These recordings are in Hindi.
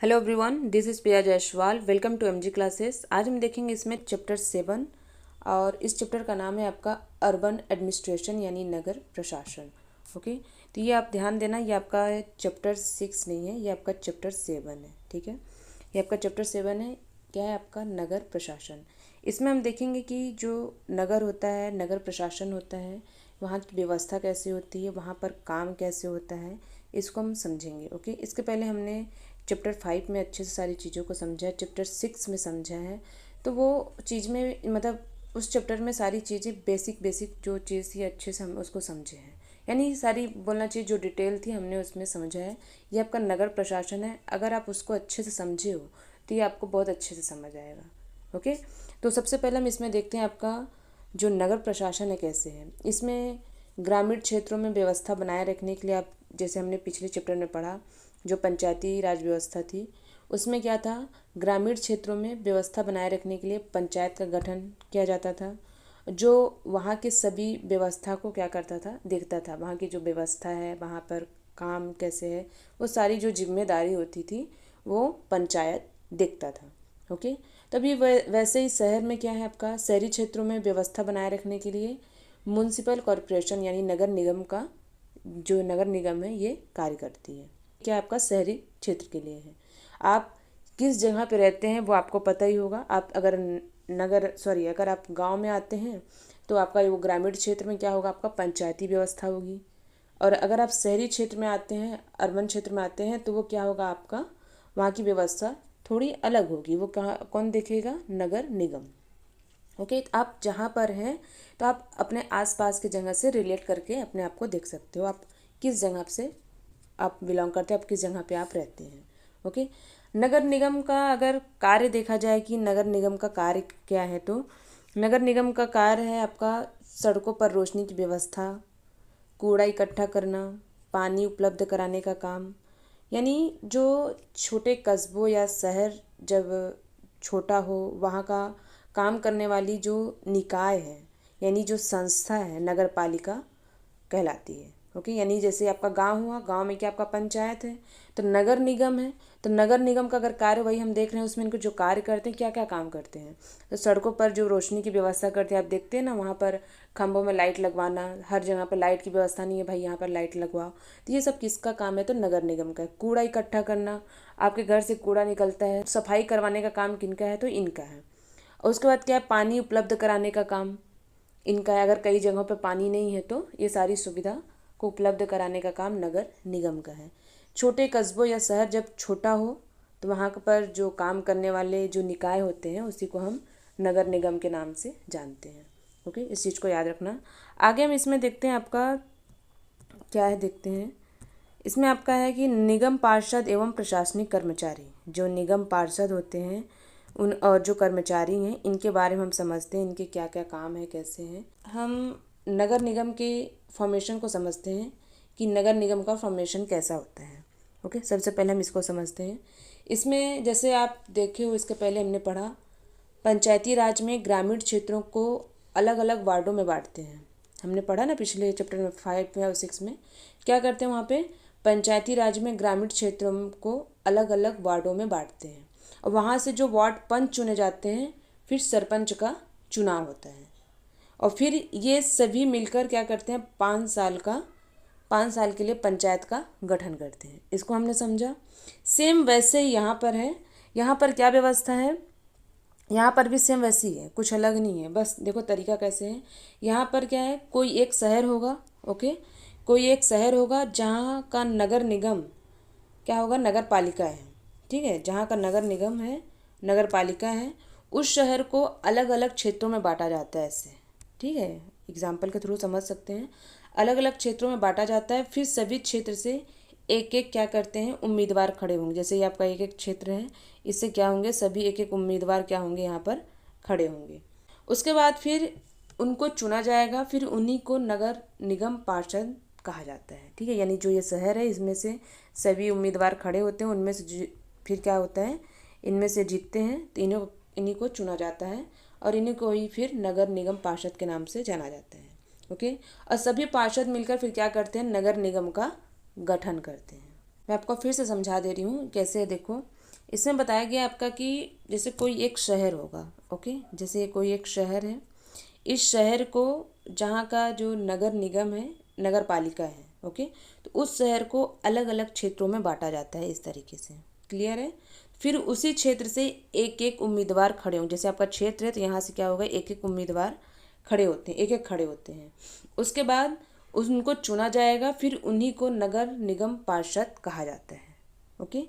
Hello everyone, this is Priya Jaiswal. Welcome to MG classes. आज हम देखेंगे इसमें चैप्टर 7 और इस चैप्टर का नाम है आपका अर्बन एडमिनिस्ट्रेशन यानी नगर प्रशासन। ओके, तो ये आप ध्यान देना, ये आपका चैप्टर 6 नहीं है, ये आपका चैप्टर 7 है। ठीक है, ये आपका चैप्टर 7 है। क्या है आपका? नगर प्रशासन। इसमें हम देखेंगे कि जो नगर होता है, नगर प्रशासन होता है, वहाँ की व्यवस्था कैसे होती है, वहाँ पर काम कैसे होता है, इसको हम समझेंगे। ओके, इसके पहले हमने चैप्टर 5 में अच्छे से सारी चीज़ों को समझा है, चैप्टर 6 में समझा है। तो वो चीज़ में मतलब उस चैप्टर में सारी चीज़ें बेसिक जो चीज़ थी अच्छे से हम उसको समझे हैं, यानी सारी बोलना चाहिए जो डिटेल थी हमने उसमें समझा है। ये आपका नगर प्रशासन है, अगर आप उसको अच्छे से समझे हो तो ये आपको बहुत अच्छे से समझ आएगा। ओके, तो सबसे पहले हम इसमें देखते हैं आपका जो नगर प्रशासन है कैसे है। इसमें ग्रामीण क्षेत्रों में व्यवस्था बनाए रखने के लिए आप, जैसे हमने पिछले चैप्टर में पढ़ा, जो पंचायती राज व्यवस्था थी उसमें क्या था, ग्रामीण क्षेत्रों में व्यवस्था बनाए रखने के लिए पंचायत का गठन किया जाता था, जो वहाँ के सभी व्यवस्था को क्या करता था, देखता था। वहाँ की जो व्यवस्था है, वहाँ पर काम कैसे है, वो सारी जो जिम्मेदारी होती थी वो पंचायत देखता था। ओके, तभी वैसे ही शहर में क्या है आपका, शहरी क्षेत्रों में व्यवस्था बनाए रखने के लिए म्युनिसिपल कॉरपोरेशन यानी नगर निगम का, जो नगर निगम है ये कार्य करती है। क्या आपका शहरी क्षेत्र के लिए है। आप किस जगह पे रहते हैं वो आपको पता ही होगा। आप अगर अगर आप गांव में आते हैं तो आपका वो ग्रामीण क्षेत्र में क्या होगा, आपका पंचायती व्यवस्था होगी। और अगर आप शहरी क्षेत्र में आते हैं, अर्बन क्षेत्र में आते हैं, तो वो क्या होगा आपका, वहाँ की व्यवस्था थोड़ी अलग होगी। वो कहाँ कौन देखेगा? नगर निगम। ओके, तो आप जहाँ पर हैं तो आप अपने आसपास की जगह से रिलेट करके अपने आप को देख सकते हो, आप किस जगह से आप बिलोंग करते हैं, आप किस जगह पे आप रहते हैं। ओके, नगर निगम का अगर कार्य देखा जाए कि नगर निगम का कार्य क्या है, तो नगर निगम का कार्य है आपका सड़कों पर रोशनी की व्यवस्था, कूड़ा इकट्ठा करना, पानी उपलब्ध कराने का काम। यानी जो छोटे कस्बों या शहर जब छोटा हो, वहाँ का काम करने वाली जो निकाय है यानी जो संस्था है, नगर पालिका कहलाती है। ओके, यानी जैसे आपका गांव हुआ, गांव में क्या आपका पंचायत है, तो नगर निगम है। तो नगर निगम का अगर कार्य वही हम देख रहे हैं, उसमें इनको जो कार्य करते हैं, क्या क्या काम करते हैं, तो सड़कों पर जो रोशनी की व्यवस्था करते हैं, आप देखते हैं ना, वहाँ पर खंभों में लाइट लगवाना, हर जगह पर लाइट की व्यवस्था नहीं है भाई, यहाँ पर लाइट लगवाओ, तो ये सब किसका काम है, तो नगर निगम का है। कूड़ा इकट्ठा करना, आपके घर से कूड़ा निकलता है, सफाई करवाने का काम किनका है, तो इनका है। और उसके बाद क्या है, पानी उपलब्ध कराने का काम इनका है। अगर कई जगहों पर पानी नहीं है तो ये सारी सुविधा को उपलब्ध कराने का काम नगर निगम का है। छोटे कस्बों या शहर जब छोटा हो तो वहाँ पर जो काम करने वाले जो निकाय होते हैं उसी को हम नगर निगम के नाम से जानते हैं। ओके, इस चीज़ को याद रखना। आगे हम इसमें देखते हैं आपका क्या है, देखते हैं इसमें आपका है कि निगम पार्षद एवं प्रशासनिक कर्मचारी, जो निगम पार्षद होते हैं उन और जो कर्मचारी हैं, इनके बारे में हम समझते हैं, इनके क्या क्या काम है, कैसे हैं। हम नगर निगम के फॉर्मेशन को समझते हैं कि नगर निगम का फॉर्मेशन कैसा होता है। ओके, सबसे पहले हम इसको समझते हैं। इसमें जैसे आप देखे हो, इसके पहले हमने पढ़ा, पंचायती राज में ग्रामीण क्षेत्रों को अलग अलग वार्डों में बांटते हैं। हमने पढ़ा ना पिछले चैप्टर में 5 में और 6 में, क्या करते हैं वहाँ पे, पंचायती राज में ग्रामीण क्षेत्रों को अलग अलग वार्डों में बांटते हैं। और वहाँ से जो वार्ड पंच चुने जाते हैं, फिर सरपंच का चुनाव होता है, और फिर ये सभी मिलकर क्या करते हैं, 5 साल के लिए पंचायत का गठन करते हैं। इसको हमने समझा। सेम वैसे ही यहाँ पर है। यहाँ पर क्या व्यवस्था है, यहाँ पर भी सेम वैसी है, कुछ अलग नहीं है। बस देखो तरीका कैसे है। यहाँ पर क्या है, कोई एक शहर होगा। ओके, कोई एक शहर होगा जहाँ का नगर निगम क्या होगा, नगर पालिका है। ठीक है, जहाँ का नगर निगम है, नगर पालिका है, उस शहर को अलग अलग क्षेत्रों में बांटा जाता है ऐसे। ठीक है, एग्जाम्पल के थ्रू समझ सकते हैं। अलग अलग क्षेत्रों में बांटा जाता है, फिर सभी क्षेत्र से एक एक क्या करते हैं, उम्मीदवार खड़े होंगे। जैसे ये आपका एक एक क्षेत्र है, इससे क्या होंगे, सभी एक एक उम्मीदवार क्या होंगे, यहाँ पर खड़े होंगे। उसके बाद फिर उनको चुना जाएगा, फिर उन्हीं को नगर निगम पार्षद कहा जाता है। ठीक है, यानी जो ये शहर है इसमें से सभी उम्मीदवार खड़े होते हैं, उनमें से फिर क्या होता है, इनमें से जीतते हैं तो इन्हीं को चुना जाता है, और इन्हीं को ही फिर नगर निगम पार्षद के नाम से जाना जाता है। ओके, और सभी पार्षद मिलकर फिर क्या करते हैं, नगर निगम का गठन करते हैं। मैं आपको फिर से समझा दे रही हूँ कैसे है, देखो इसमें बताया गया आपका कि जैसे कोई एक शहर होगा, ओके, जैसे कोई एक शहर है, इस शहर को जहाँ का जो नगर निगम है, नगर पालिका है, ओके, तो उस शहर को अलग अलग क्षेत्रों में बांटा जाता है इस तरीके से, क्लियर है। फिर उसी क्षेत्र से एक एक उम्मीदवार खड़े हों, जैसे आपका क्षेत्र है तो यहाँ से क्या होगा, एक एक उम्मीदवार खड़े होते हैं, एक एक खड़े होते हैं। उसके बाद उनको चुना जाएगा, फिर उन्हीं को नगर निगम पार्षद कहा जाता है, ओके।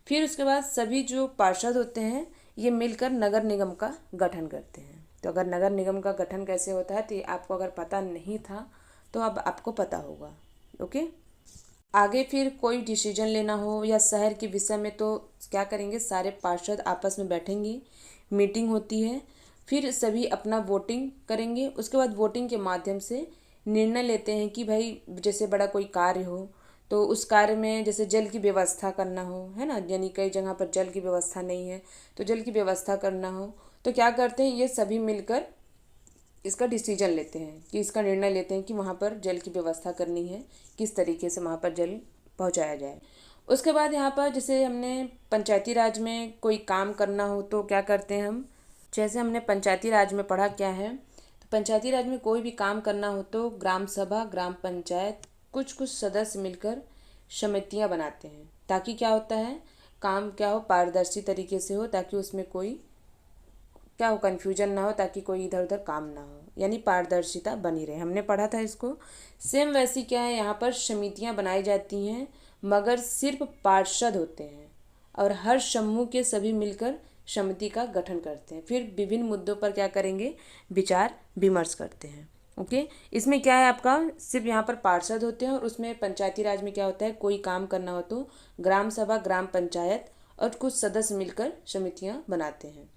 फिर उसके बाद सभी जो पार्षद होते हैं ये मिलकर नगर निगम का गठन करते हैं। तो अगर नगर निगम का गठन कैसे होता है तो ये आपको अगर पता नहीं था तो अब आपको पता होगा, ओके। आगे फिर कोई डिसीजन लेना हो या शहर के विषय में तो क्या करेंगे, सारे पार्षद आपस में बैठेंगे, मीटिंग होती है, फिर सभी अपना वोटिंग करेंगे। उसके बाद वोटिंग के माध्यम से निर्णय लेते हैं कि भाई जैसे बड़ा कोई कार्य हो तो उस कार्य में जैसे जल की व्यवस्था करना हो, है ना, यानी कई जगह पर जल की व्यवस्था नहीं है तो जल की व्यवस्था करना हो तो क्या करते हैं, ये सभी मिलकर इसका डिसीजन लेते हैं कि इसका निर्णय लेते हैं कि वहाँ पर जल की व्यवस्था करनी है, किस तरीके से वहाँ पर जल पहुँचाया जाए। उसके बाद यहाँ पर जैसे हमने पंचायती राज में कोई काम करना हो तो क्या करते हैं हम, जैसे हमने पंचायती राज में पढ़ा क्या है, तो पंचायती राज में कोई भी काम करना हो तो ग्राम सभा, ग्राम पंचायत, कुछ कुछ सदस्य मिलकर समितियाँ बनाते हैं, ताकि क्या होता है, काम क्या हो, पारदर्शी तरीके से हो, ताकि उसमें कोई क्या हो, कन्फ्यूजन ना हो, ताकि कोई इधर उधर काम ना हो, यानी पारदर्शिता बनी रहे। हमने पढ़ा था इसको। सेम वैसी क्या है, यहाँ पर समितियाँ बनाई जाती हैं मगर सिर्फ पार्षद होते हैं और हर समूह के सभी मिलकर समिति का गठन करते हैं, फिर विभिन्न मुद्दों पर क्या करेंगे, विचार विमर्श करते हैं, ओके। इसमें क्या है आपका, सिर्फ यहाँ पर पार्षद होते हैं और उसमें पंचायती राज में क्या होता है, कोई काम करना हो तो ग्राम सभा, ग्राम पंचायत और कुछ सदस्य मिलकर समितियाँ बनाते हैं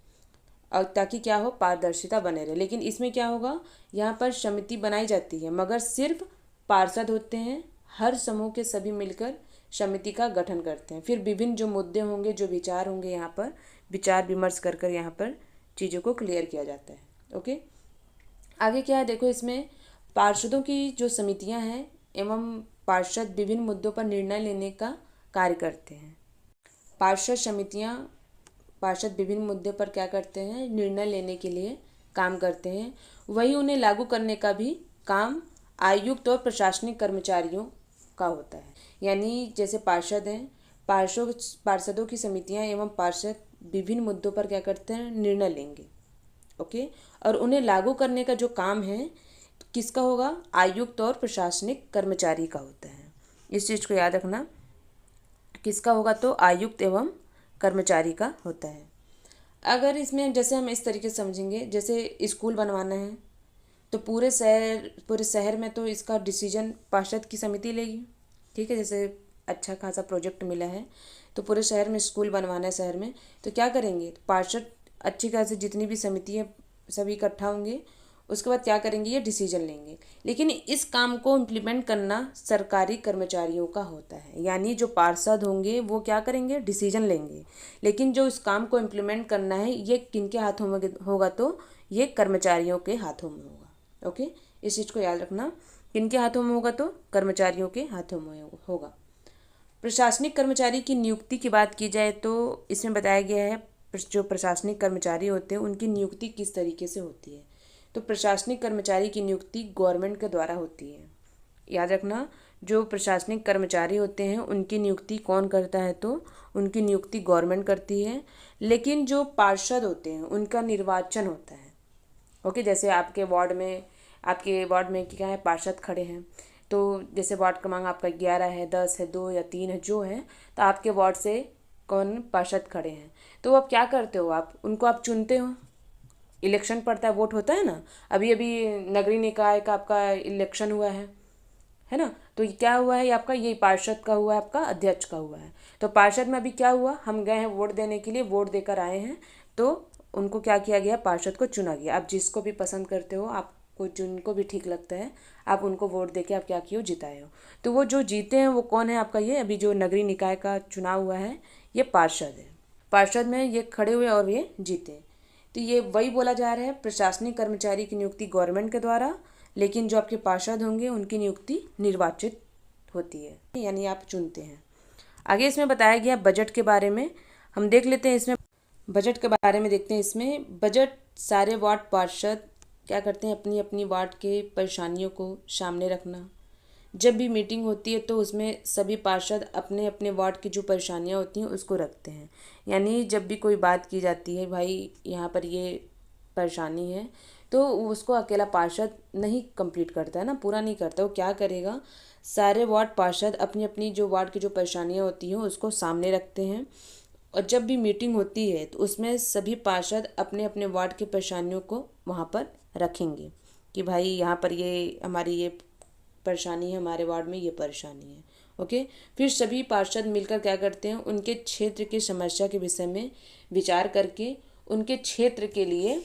और ताकि क्या हो, पारदर्शिता बने रहे। लेकिन इसमें क्या होगा, यहाँ पर समिति बनाई जाती है मगर सिर्फ पार्षद होते हैं, हर समूह के सभी मिलकर समिति का गठन करते हैं, फिर विभिन्न जो मुद्दे होंगे, जो विचार होंगे, यहाँ पर विचार विमर्श कर कर यहाँ पर चीज़ों को क्लियर किया जाता है, ओके। आगे क्या है देखो, इसमें पार्षदों की जो समितियाँ हैं एवं पार्षद विभिन्न मुद्दों पर निर्णय लेने का कार्य करते हैं। पार्षद विभिन्न मुद्दे पर क्या करते हैं, निर्णय लेने के लिए काम करते हैं। वही उन्हें लागू करने का भी काम आयुक्त और प्रशासनिक कर्मचारियों का होता है। यानी जैसे पार्षद हैं, पार्षदों की समितियां एवं पार्षद विभिन्न मुद्दों पर क्या करते हैं, निर्णय लेंगे, ओके। और उन्हें लागू करने का जो काम है तो किसका होगा, आयुक्त और प्रशासनिक कर्मचारी का होता है। इस चीज़ को याद रखना, किसका होगा, तो आयुक्त एवं कर्मचारी का होता है। अगर इसमें जैसे हम इस तरीके से समझेंगे, जैसे स्कूल बनवाना है तो पूरे शहर में तो इसका डिसीजन पार्षद की समिति लेगी, ठीक है। जैसे अच्छा खासा प्रोजेक्ट मिला है तो पूरे शहर में स्कूल बनवाना है शहर में, तो क्या करेंगे, तो पार्षद अच्छी खासी जितनी भी समिति है सभी इकट्ठा होंगे, उसके बाद क्या करेंगे, ये डिसीजन लेंगे। लेकिन इस काम को इम्प्लीमेंट करना सरकारी कर्मचारियों का होता है, यानी जो पार्षद होंगे वो क्या करेंगे, डिसीजन लेंगे, लेकिन जो इस काम को इम्प्लीमेंट करना है ये किनके हाथों में होगा, तो ये कर्मचारियों के हाथों में होगा, ओके। इस चीज़ को याद रखना, किनके हाथों में होगा, तो कर्मचारियों के हाथों में होगा। प्रशासनिक कर्मचारी की नियुक्ति की बात की जाए तो इसमें बताया गया है जो प्रशासनिक कर्मचारी होते हैं उनकी नियुक्ति किस तरीके से होती है। तो प्रशासनिक कर्मचारी की नियुक्ति गवर्नमेंट के द्वारा होती है। याद रखना, जो प्रशासनिक कर्मचारी होते हैं उनकी नियुक्ति कौन करता है, तो उनकी नियुक्ति गवर्नमेंट करती है। लेकिन जो पार्षद होते हैं उनका निर्वाचन होता है, ओके। जैसे आपके वार्ड में क्या है, पार्षद खड़े हैं, तो जैसे वार्ड क्रमांक आपका 11 है, 10 है, 2 या 3 है, जो है, तो आपके वार्ड से कौन पार्षद खड़े हैं, तो आप क्या करते हो, आप उनको आप चुनते हो, इलेक्शन पड़ता है, वोट होता है ना। अभी अभी नगरीय निकाय का आपका इलेक्शन हुआ है ना, तो क्या हुआ है, ये आपका यही पार्षद का हुआ है, आपका अध्यक्ष का हुआ है। तो पार्षद में अभी क्या हुआ, हम गए हैं वोट देने के लिए, वोट देकर आए हैं, तो उनको क्या किया गया, पार्षद को चुना गया। आप जिसको भी पसंद करते हो, आपको जिनको भी ठीक लगता है, आप उनको वोट देके आप क्या किए हो, जिताए हो। तो वो जो जीते हैं वो कौन है, आपका ये अभी जो नगरीय निकाय का चुनाव हुआ है ये पार्षद है। पार्षद में ये खड़े हुए और ये जीते। तो ये वही बोला जा रहा है, प्रशासनिक कर्मचारी की नियुक्ति गवर्नमेंट के द्वारा, लेकिन जो आपके पार्षद होंगे उनकी नियुक्ति निर्वाचित होती है, यानी आप चुनते हैं। आगे इसमें बताया गया बजट के बारे में। हम देख लेते हैं इसमें बजट के बारे में। देखते हैं इसमें बजट सारे वार्ड पार्षद क्या करते हैं, अपनी अपनी वार्ड के परेशानियों को सामने रखना। जब भी मीटिंग होती है तो उसमें सभी पार्षद अपने अपने वार्ड की जो परेशानियां होती हैं उसको रखते हैं। यानी जब भी कोई बात की जाती है, भाई यहाँ पर ये परेशानी है, तो उसको अकेला पार्षद नहीं कंप्लीट करता है ना, पूरा नहीं करता। वो क्या करेगा, सारे वार्ड पार्षद अपनी अपनी जो वार्ड की जो परेशानियां होती हैं उसको सामने रखते हैं। और जब भी मीटिंग होती है तो उसमें सभी पार्षद अपने अपने वार्ड की परेशानियों को वहाँ पर रखेंगे कि भाई यहाँ पर ये हमारी ये परेशानी है, हमारे वार्ड में ये परेशानी है। ओके, फिर सभी पार्षद मिलकर क्या करते हैं, उनके क्षेत्र की समस्या के विषय में विचार करके उनके क्षेत्र के लिए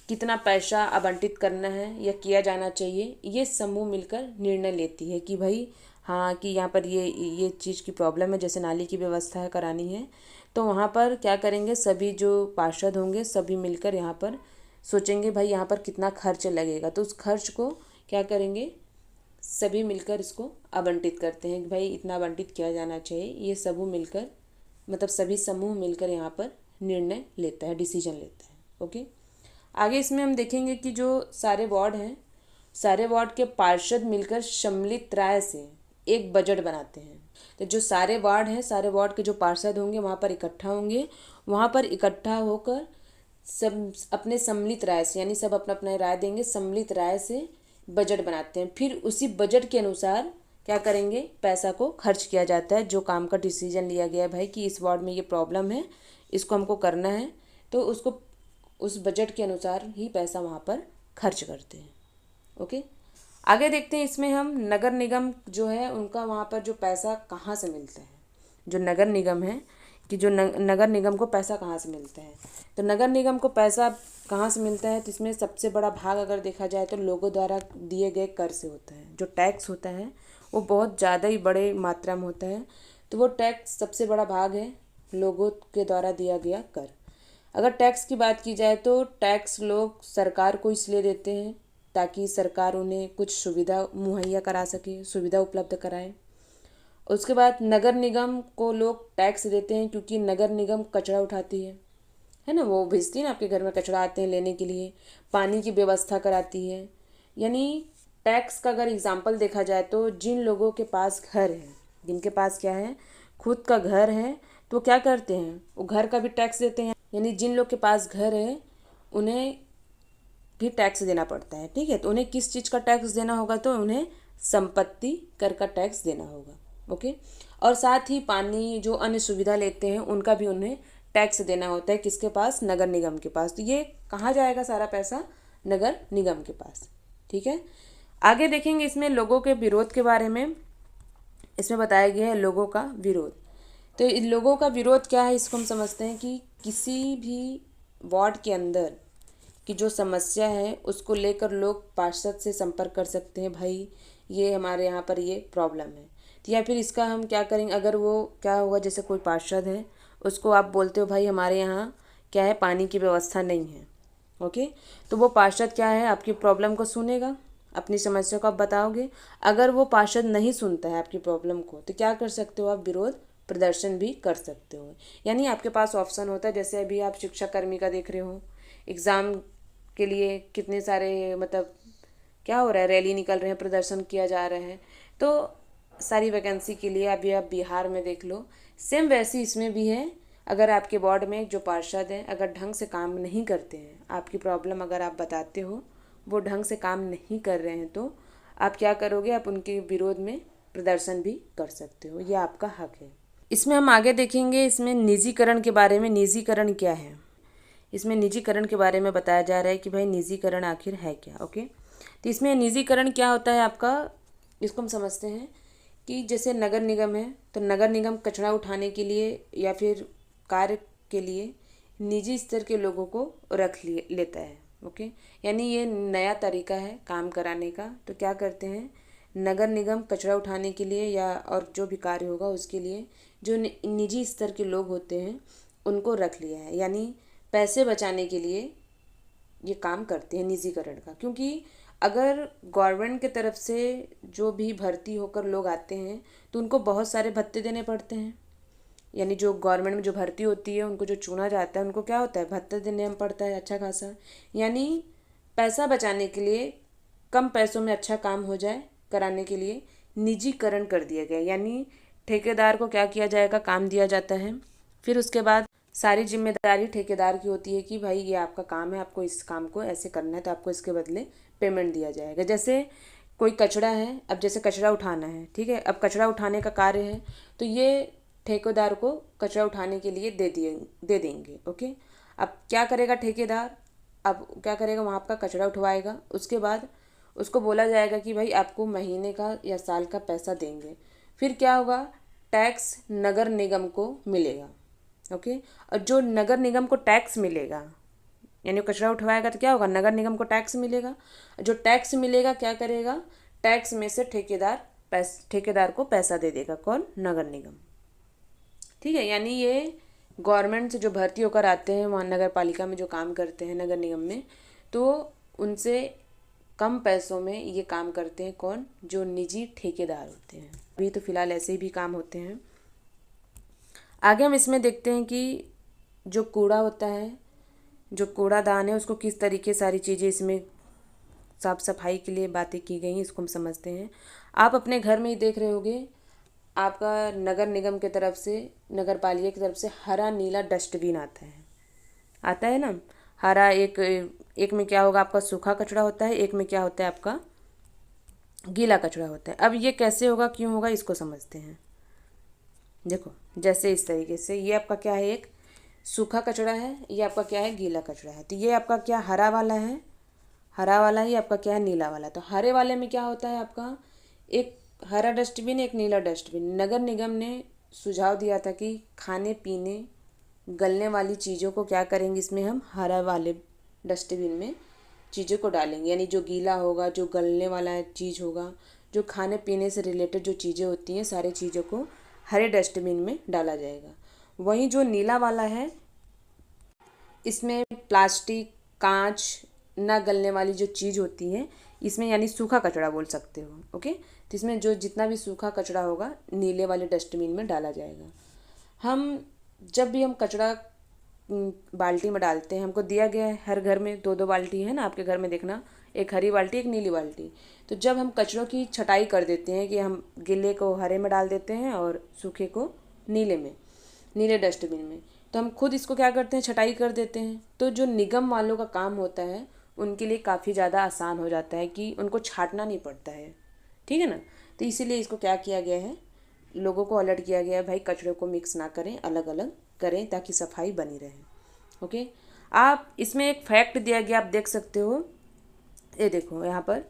कितना पैसा आवंटित करना है या किया जाना चाहिए, ये समूह मिलकर निर्णय लेती है कि भाई हाँ कि यहाँ पर ये चीज़ की प्रॉब्लम है, जैसे नाली की व्यवस्था है करानी है, तो वहाँ पर क्या करेंगे, सभी जो पार्षद होंगे सभी मिलकर यहाँ पर सोचेंगे भाई यहाँ पर कितना खर्च लगेगा, तो उस खर्च को क्या करेंगे, सभी मिलकर इसको आवंटित करते हैं कि भाई इतना आवंटित किया जाना चाहिए। ये समूह मिलकर मतलब सभी समूह मिलकर यहाँ पर निर्णय लेता है, डिसीजन लेता है। ओके, आगे इसमें हम देखेंगे कि जो सारे वार्ड हैं, सारे वार्ड के पार्षद मिलकर सम्मिलित राय से एक बजट बनाते हैं। तो जो सारे वार्ड हैं, सारे वार्ड के जो पार्षद होंगे वहाँ पर इकट्ठा होंगे, वहाँ पर इकट्ठा होकर सब अपने सम्मिलित राय से, यानी सब अपना अपना राय देंगे, सम्मिलित राय से बजट बनाते हैं। फिर उसी बजट के अनुसार क्या करेंगे, पैसा को खर्च किया जाता है। जो काम का डिसीजन लिया गया है भाई कि इस वार्ड में ये प्रॉब्लम है, इसको हमको करना है, तो उसको उस बजट के अनुसार ही पैसा वहाँ पर खर्च करते हैं। ओके, आगे देखते हैं इसमें हम नगर निगम जो है उनका वहाँ पर जो पैसा कहाँ से मिलता है। जो नगर निगम है कि जो नगर निगम को पैसा कहाँ से मिलता है, तो नगर निगम को पैसा कहाँ से मिलता है, तो इसमें सबसे बड़ा भाग अगर देखा जाए तो लोगों द्वारा दिए गए कर से होता है। जो टैक्स होता है वो बहुत ज़्यादा ही बड़े मात्रा में होता है, तो वो टैक्स सबसे बड़ा भाग है लोगों के द्वारा दिया गया कर। अगर टैक्स की बात की जाए तो टैक्स लोग सरकार को इसलिए देते हैं ताकि सरकार उन्हें कुछ सुविधा मुहैया करा सके, सुविधा उपलब्ध कराए। उसके बाद नगर निगम को लोग टैक्स देते हैं क्योंकि नगर निगम कचरा उठाती है ना, वो भेजती है ना आपके घर में कचरा आते हैं लेने के लिए, पानी की व्यवस्था कराती है। यानी टैक्स का अगर एग्जाम्पल देखा जाए तो जिन लोगों के पास घर है, जिनके पास क्या है, खुद का घर है, तो क्या करते हैं, वो घर का भी टैक्स देते हैं। यानी जिन लोग के पास घर है उन्हें भी टैक्स देना पड़ता है। ठीक है, तो उन्हें किस चीज़ का टैक्स देना होगा, तो उन्हें संपत्ति कर का टैक्स देना होगा। ओके, और साथ ही पानी जो अन्य सुविधा लेते हैं उनका भी उन्हें टैक्स देना होता है, किसके पास, नगर निगम के पास। तो ये कहाँ जाएगा सारा पैसा, नगर निगम के पास। ठीक है, आगे देखेंगे इसमें लोगों के विरोध के बारे में। इसमें बताया गया है लोगों का विरोध। तो इन लोगों का विरोध क्या है, इसको हम समझते हैं कि किसी भी वार्ड के अंदर की जो समस्या है उसको लेकर लोग पार्षद से संपर्क कर सकते हैं, भाई ये हमारे यहाँ पर ये प्रॉब्लम है। तो या फिर इसका हम क्या करेंगे, अगर वो क्या होगा, जैसे कोई पार्षद है उसको आप बोलते हो भाई हमारे यहाँ क्या है, पानी की व्यवस्था नहीं है। ओके, तो वो पार्षद क्या है, आपकी प्रॉब्लम को सुनेगा, अपनी समस्या को आप बताओगे। अगर वो पार्षद नहीं सुनता है आपकी प्रॉब्लम को, तो क्या कर सकते हो, आप विरोध प्रदर्शन भी कर सकते हो। यानी आपके पास ऑप्शन होता है, जैसे अभी आप शिक्षा कर्मी का देख रहे हो, एग्ज़ाम के लिए कितने सारे मतलब क्या हो रहा है, रैली निकल रहे हैं, प्रदर्शन किया जा रहा है, तो सारी वैकेंसी के लिए अभी आप बिहार में देख लो, सेम वैसी इसमें भी है। अगर आपके वार्ड में जो पार्षद हैं अगर ढंग से काम नहीं करते हैं, आपकी प्रॉब्लम अगर आप बताते हो वो ढंग से काम नहीं कर रहे हैं, तो आप क्या करोगे, आप उनके विरोध में प्रदर्शन भी कर सकते हो, ये आपका हक है। इसमें हम आगे देखेंगे इसमें निजीकरण के बारे में। निजीकरण क्या है, इसमें निजीकरण के बारे में बताया जा रहा है कि भाई निजीकरण आखिर है क्या। ओके, तो इसमें निजीकरण क्या होता है आपका, इसको हम समझते हैं कि जैसे नगर निगम है, तो नगर निगम कचरा उठाने के लिए या फिर कार्य के लिए निजी स्तर के लोगों को रख लेता है। ओके, यानी ये नया तरीका है काम कराने का। तो क्या करते हैं, नगर निगम कचरा उठाने के लिए या और जो भी कार्य होगा उसके लिए जो निजी स्तर के लोग होते हैं उनको रख लिया है, यानी पैसे बचाने के लिए ये काम करते हैं निजीकरण का। क्योंकि अगर गवर्नमेंट के तरफ से जो भी भर्ती होकर लोग आते हैं तो उनको बहुत सारे भत्ते देने पड़ते हैं, यानी जो गवर्नमेंट में जो भर्ती होती है उनको जो चुना जाता है उनको क्या होता है, भत्ते देने में पड़ता है अच्छा खासा। यानी पैसा बचाने के लिए, कम पैसों में अच्छा काम हो जाए कराने के लिए निजीकरण कर दिया गया। यानी ठेकेदार को क्या किया जाएगा, काम दिया जाता है, फिर उसके बाद सारी जिम्मेदारी ठेकेदार की होती है कि भाई ये आपका काम है, आपको इस काम को ऐसे करना है तो आपको इसके बदले पेमेंट दिया जाएगा। जैसे कोई कचरा है, अब जैसे कचरा उठाना है, ठीक है, अब कचरा उठाने का कार्य है तो ये ठेकेदार को कचरा उठाने के लिए दे देंगे। ओके, अब क्या करेगा ठेकेदार, अब क्या करेगा, वहाँ आपका कचरा उठवाएगा, उसके बाद उसको बोला जाएगा कि भाई आपको महीने का या साल का पैसा देंगे। फिर क्या होगा, टैक्स नगर निगम को मिलेगा। ओके, और जो नगर निगम को टैक्स मिलेगा, यानी कचरा उठवाएगा तो क्या होगा, नगर निगम को टैक्स मिलेगा। जो टैक्स मिलेगा क्या करेगा, टैक्स में से ठेकेदार को पैसा दे देगा, कौन, नगर निगम। ठीक है, यानी ये गवर्नमेंट से जो भर्ती होकर आते हैं वहाँ नगर पालिका में जो काम करते हैं नगर निगम में, तो उनसे कम पैसों में ये काम करते हैं कौन, जो निजी ठेकेदार होते हैं। अभी तो फिलहाल ऐसे ही भी काम होते हैं। आगे हम इसमें देखते हैं कि जो कूड़ा होता है, जो कूड़ादान है, उसको किस तरीके सारी चीज़ें इसमें साफ सफाई के लिए बातें की गई हैं, इसको हम समझते हैं। आप अपने घर में ही देख रहे होगे, आपका नगर निगम की तरफ से, नगर पालिका की तरफ से हरा नीला डस्टबिन आता है ना। हरा एक में क्या होगा, आपका सूखा कचरा होता है, एक में क्या होता है, आपका गीला कचरा होता है। अब ये कैसे होगा, क्यों होगा, इसको समझते हैं। देखो, जैसे इस तरीके से ये आपका क्या है, एक सूखा कचरा है, ये आपका क्या है, गीला कचरा है। तो ये आपका क्या हरा वाला है, हरा वाला ही आपका क्या है, नीला वाला। तो हरे वाले में क्या होता है, आपका एक हरा डस्टबिन, एक नीला डस्टबिन। नगर निगम ने सुझाव दिया था कि खाने पीने गलने वाली चीज़ों को क्या करेंगे, इसमें हम हरा वाले डस्टबिन में चीज़ों को डालेंगे। यानी जो गीला होगा, जो गलने वाला चीज़ होगा, जो खाने पीने से रिलेटेड जो चीज़ें होती हैं, सारी चीज़ों को हरे डस्टबिन में डाला जाएगा। वहीं जो नीला वाला है, इसमें प्लास्टिक, कांच, ना गलने वाली जो चीज़ होती है, इसमें यानी सूखा कचरा बोल सकते हो। ओके, तो इसमें जो जितना भी सूखा कचरा होगा नीले वाले डस्टबिन में डाला जाएगा। हम जब भी हम कचरा बाल्टी में डालते हैं, हमको दिया गया है हर घर में 2-2 बाल्टी है ना, आपके घर में देखना, एक हरी बाल्टी, एक नीली बाल्टी। तो जब हम कचरों की छटाई कर देते हैं कि हम गीले को हरे में डाल देते हैं और सूखे को नीले डस्टबिन में, तो हम खुद इसको क्या करते हैं, छटाई कर देते हैं। तो जो निगम वालों का काम होता है उनके लिए काफ़ी ज़्यादा आसान हो जाता है कि उनको छांटना नहीं पड़ता है। ठीक है ना, तो इसीलिए इसको क्या किया गया है, लोगों को अलर्ट किया गया है, भाई कचरे को मिक्स ना करें, अलग अलग करें ताकि सफाई बनी रहे। ओके, आप इसमें एक फैक्ट दिया गया, आप देख सकते हो, ये देखो यहाँ पर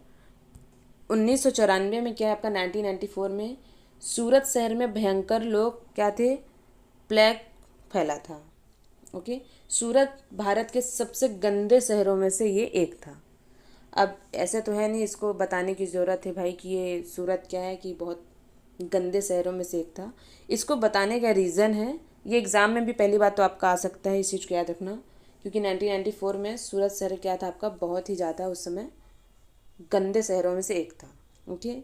1994 में क्या है आपका, 1994 में सूरत शहर में भयंकर लोग क्या थे, प्लेग फैला था। ओके, सूरत भारत के सबसे गंदे शहरों में से ये एक था। अब ऐसे तो है नहीं, इसको बताने की ज़रूरत है भाई कि ये सूरत क्या है, कि बहुत गंदे शहरों में से एक था। इसको बताने का रीज़न है, ये एग्ज़ाम में भी पहली बात तो आपका आ सकता है, इस चीज़ को याद रखना, क्योंकि 1994 में सूरत शहर क्या था आपका, बहुत ही ज़्यादा उस समय गंदे शहरों में से एक था। ओके,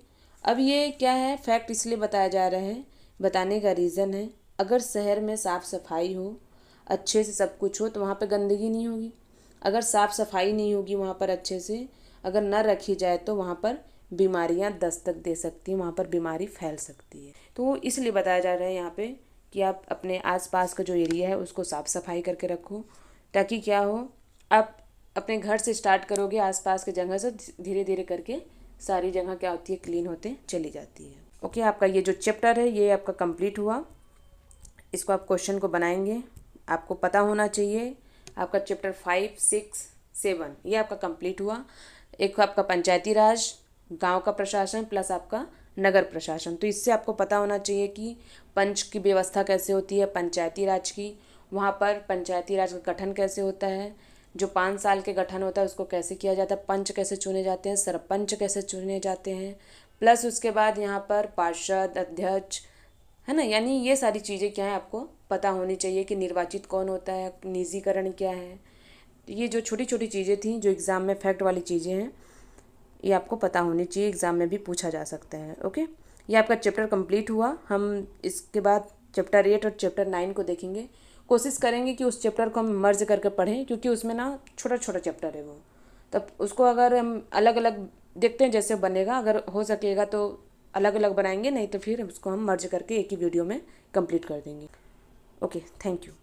अब ये क्या है, फैक्ट इसलिए बताया जा रहा है, बताने का रीज़न है, अगर शहर में साफ़ सफाई हो, अच्छे से सब कुछ हो, तो वहाँ पे गंदगी नहीं होगी। अगर साफ़ सफाई नहीं होगी वहाँ पर अच्छे से, अगर न रखी जाए तो वहाँ पर बीमारियाँ दस्तक दे सकती हैं, वहाँ पर बीमारी फैल सकती है। तो इसलिए बताया जा रहा है यहाँ पे कि आप अपने आसपास का जो एरिया है उसको साफ़ सफाई करके रखो, ताकि क्या हो, आप अपने घर से स्टार्ट करोगे, आसपास के जगह से धीरे धीरे करके सारी जगह क्या होती है, क्लीन होते चली जाती है। ओके, आपका ये जो चैप्टर है ये आपका कंप्लीट हुआ। इसको आप क्वेश्चन को बनाएंगे, आपको पता होना चाहिए। आपका चैप्टर 5, 6, 7 ये आपका कंप्लीट हुआ। एक आपका पंचायती राज, गांव का प्रशासन प्लस आपका नगर प्रशासन। तो इससे आपको पता होना चाहिए कि पंच की व्यवस्था कैसे होती है, पंचायती राज की, वहाँ पर पंचायती राज का गठन कैसे होता है, जो 5 साल के गठन होता है उसको कैसे किया जाता है, पंच कैसे चुने जाते हैं, सरपंच कैसे चुने जाते हैं, प्लस उसके बाद यहाँ पर पार्षद, अध्यक्ष, है ना। यानी ये सारी चीज़ें क्या है आपको पता होनी चाहिए कि निर्वाचित कौन होता है, निजीकरण क्या है। ये जो छोटी छोटी चीज़ें थी जो एग्ज़ाम में फैक्ट वाली चीज़ें हैं, ये आपको पता होनी चाहिए, एग्ज़ाम में भी पूछा जा सकता है। ओके, ये आपका चैप्टर कंप्लीट हुआ। हम इसके बाद चैप्टर 8 और चैप्टर 9 को देखेंगे। कोशिश करेंगे कि उस चैप्टर को हम मर्ज करके पढ़ें, क्योंकि उसमें ना छोटा छोटा चैप्टर है वो, तब उसको अगर हम अलग अलग देखते हैं जैसे बनेगा, अगर हो सकेगा तो अलग अलग बनाएंगे, नहीं तो फिर उसको हम मर्ज करके एक ही वीडियो में कंप्लीट कर देंगे। Okay, thank you.